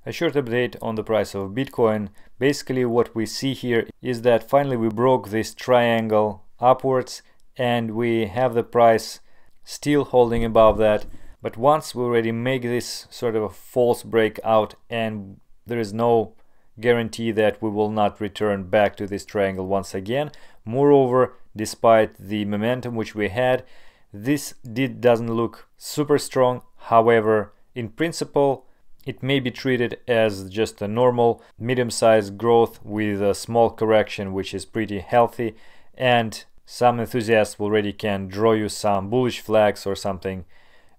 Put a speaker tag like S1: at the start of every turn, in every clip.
S1: A short update on the price of Bitcoin. Basically what we see here is that finally we broke this triangle upwards and we have the price still holding above that. But once we already make this sort of a false breakout, and there is no guarantee that we will not return back to this triangle once again. Moreover, despite the momentum which we had, this doesn't look super strong. However, in principle, it may be treated as just a normal medium-sized growth with a small correction, which is pretty healthy, and some enthusiasts already can draw you some bullish flags or something,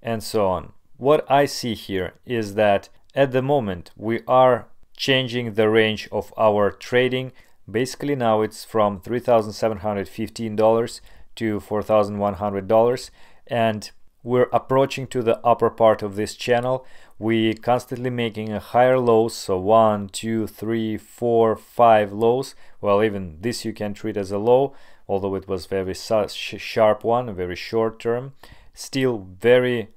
S1: and so on. What I see here is that at the moment we are changing the range of our trading. Basically now it's from $3,715 to $4,100, and we're approaching to the upper part of this channel. We constantly making a higher lows, so 1, 2, 3, 4, 5 lows. Well, even this you can treat as a low, although it was very sharp one, a very short term. Still very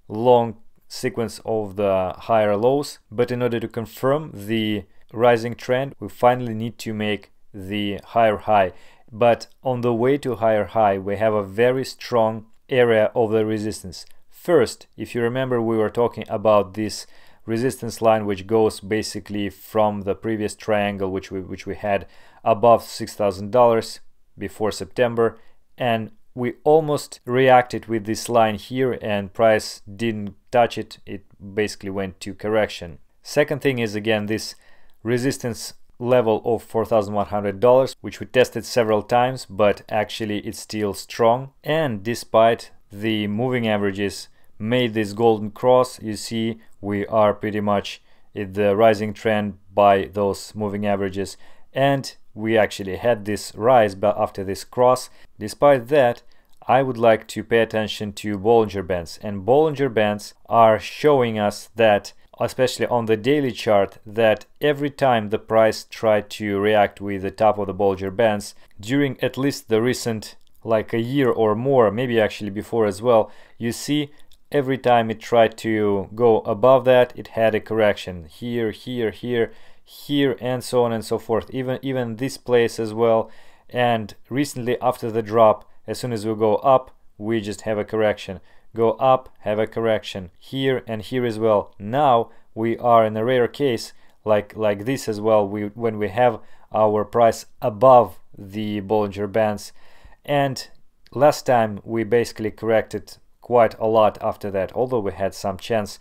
S1: long sequence of the higher lows, but in order to confirm the rising trend, we finally need to make the higher high. But on the way to higher high, we have a very strong area of the resistance. First, if you remember, we were talking about this resistance line which goes basically from the previous triangle which we had above $6,000 before September, and we almost reacted with this line here and price didn't touch it. It basically went to correction. Second thing is again this resistance level of $4,100, which we tested several times, but actually it's still strong. And despite the moving averages made this golden cross, you see we are pretty much in the rising trend by those moving averages, and we actually had this rise but after this cross. Despite that, I would like to pay attention to Bollinger Bands, and Bollinger Bands are showing us that, especially on the daily chart, that every time the price tried to react with the top of the Bollinger Bands during at least the recent like a year or more, maybe actually before as well, you see every time it tried to go above that, it had a correction here, here, here, here, and so on and so forth, even this place as well. And recently after the drop, as soon as we go up, we just have a correction. Go up, have a correction here and here as well. Now we are in a rare case like this as well, when we have our price above the Bollinger Bands. And last time we basically corrected quite a lot after that, although we had some chance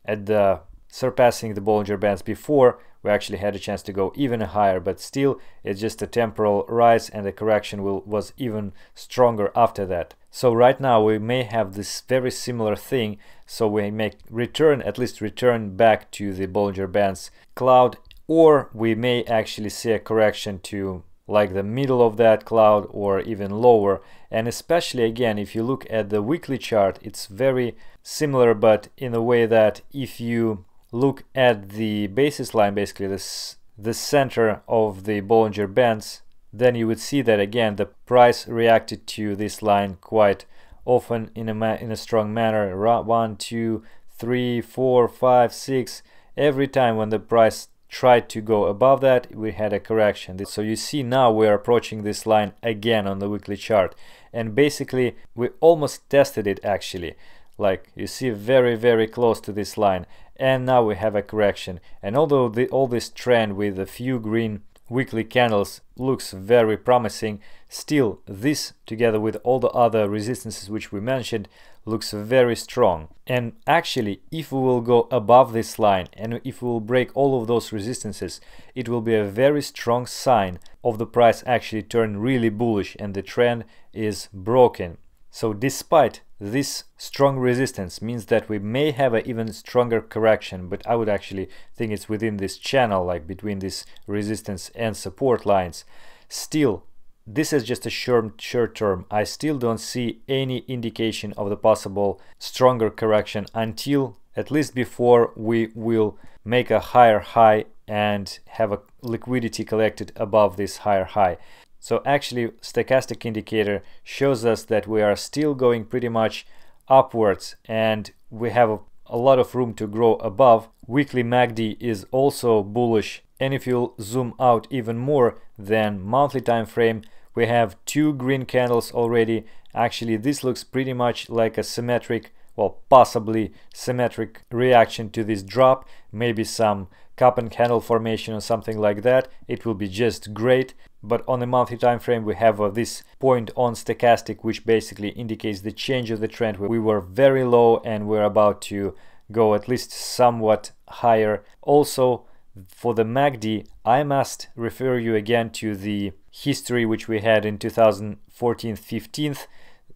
S1: at the surpassing the Bollinger Bands before. We actually had a chance to go even higher, but still it's just a temporal rise, and the correction was even stronger after that. So right now we may have this very similar thing, so we may at least return back to the Bollinger Bands cloud, or we may actually see a correction to like the middle of that cloud or even lower. And especially again, if you look at the weekly chart, it's very similar, but in a way that if you look at the basis line, basically the center of the Bollinger Bands, then you would see that again the price reacted to this line quite often in a strong manner. 1, 2, 3, 4, 5, 6. Every time when the price tried to go above that, we had a correction. So you see now we are approaching this line again on the weekly chart, and basically we almost tested it actually. Like you see, very close to this line, and now we have a correction. And although all this trend with a few green weekly candles looks very promising, still this together with all the other resistances which we mentioned looks very strong. And actually, if we will go above this line and if we will break all of those resistances, it will be a very strong sign of the price actually turn really bullish and the trend is broken. So despite this strong resistance means that we may have an even stronger correction, but I would actually think it's within this channel, like between this resistance and support lines. Still, this is just a short term. I still don't see any indication of the possible stronger correction until at least before we will make a higher high and have a liquidity collected above this higher high. So actually stochastic indicator shows us that we are still going pretty much upwards, and we have a lot of room to grow above. Weekly MACD is also bullish, and if you zoom out even more than monthly time frame, we have 2 green candles already. Actually, this looks pretty much like a symmetric, well, possibly symmetric reaction to this drop, maybe some cup and candle formation or something like that. It will be just great. But on the monthly time frame, we have this point on stochastic, which basically indicates the change of the trend. We were very low and we're about to go at least somewhat higher. Also, for the MACD, I must refer you again to the history which we had in 2014-15,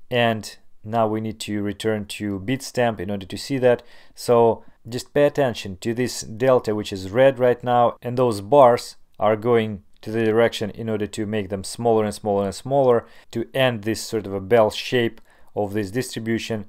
S1: and now we need to return to Bitstamp in order to see that. So just pay attention to this delta, which is red right now, and those bars are going to the direction in order to make them smaller and smaller and smaller to end this sort of a bell shape of this distribution.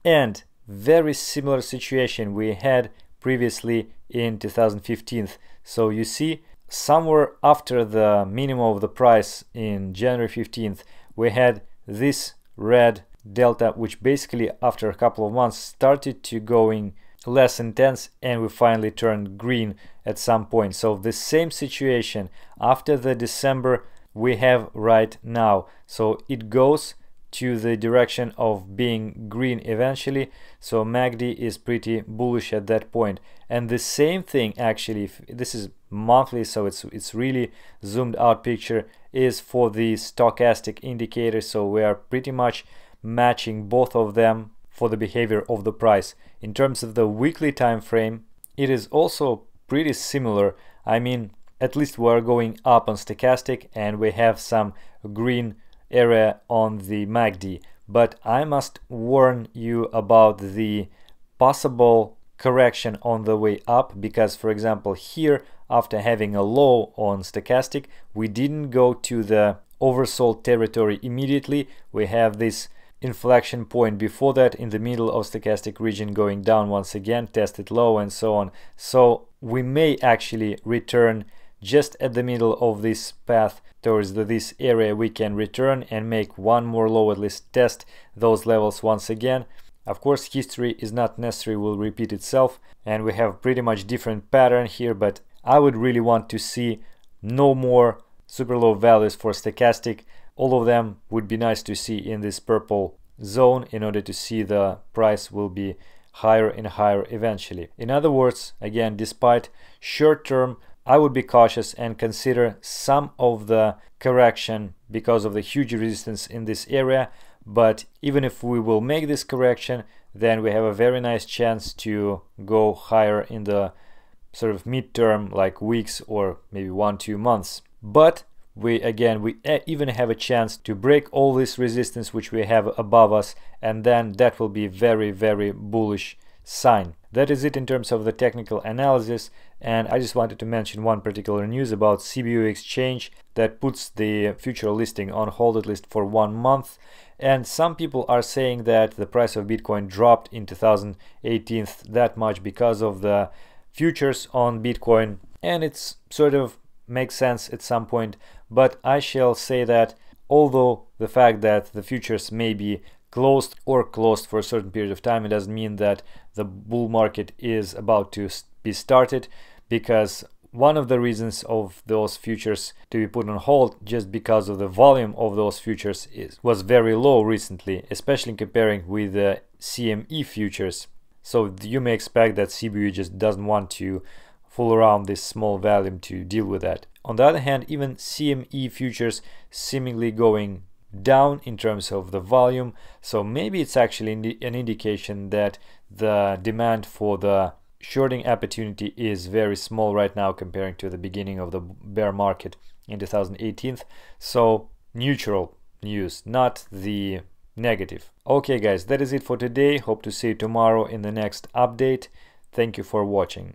S1: And very similar situation we had previously in 2015. So you see, somewhere after the minimum of the price in January 15th, we had this red delta, which basically after a couple of months started to going less intense, and we finally turned green at some point. So the same situation after the December we have right now. So it goes to the direction of being green eventually. So MACD is pretty bullish at that point. And the same thing, actually, if this is monthly, so it's really zoomed out picture, is for the stochastic indicator. So we are pretty much matching both of them for the behavior of the price. In terms of the weekly time frame, it is also pretty similar. I mean, at least we are going up on stochastic and we have some green area on the MACD. But I must warn you about the possible correction on the way up, because for example here, after having a low on stochastic, we didn't go to the oversold territory immediately. We have this inflection point before that in the middle of stochastic region going down once again, tested low and so on. So we may actually return just at the middle of this path towards this area. We can return and make one more low, at least test those levels once again. Of course, history is not necessary, will repeat itself, and we have pretty much different pattern here, but I would really want to see no more super low values for stochastic. All of them would be nice to see in this purple zone in order to see the price will be higher and higher eventually. In other words, again, despite short term, I would be cautious and consider some of the correction because of the huge resistance in this area. But even if we will make this correction, then we have a very nice chance to go higher in the sort of midterm, like weeks or maybe 1-2 months. But we even have a chance to break all this resistance which we have above us, and then that will be very, very bullish sign. That is it in terms of the technical analysis, and I just wanted to mention one particular news about CBOE exchange that puts the future listing on hold at least for 1 month. And some people are saying that the price of Bitcoin dropped in 2018 that much because of the futures on Bitcoin, and it's sort of makes sense at some point. But I shall say that although the fact that the futures may be closed for a certain period of time, it doesn't mean that the bull market is about to be started, because one of the reasons of those futures to be put on hold just because of the volume of those futures was very low recently, especially comparing with the CME futures. So you may expect that CBOE just doesn't want to fool around this small volume to deal with that. On the other hand, even CME futures seemingly going down in terms of the volume, so maybe it's actually an indication that the demand for the shorting opportunity is very small right now comparing to the beginning of the bear market in 2018. So neutral news, not the negative. Okay guys, that is it for today. Hope to see you tomorrow in the next update. Thank you for watching.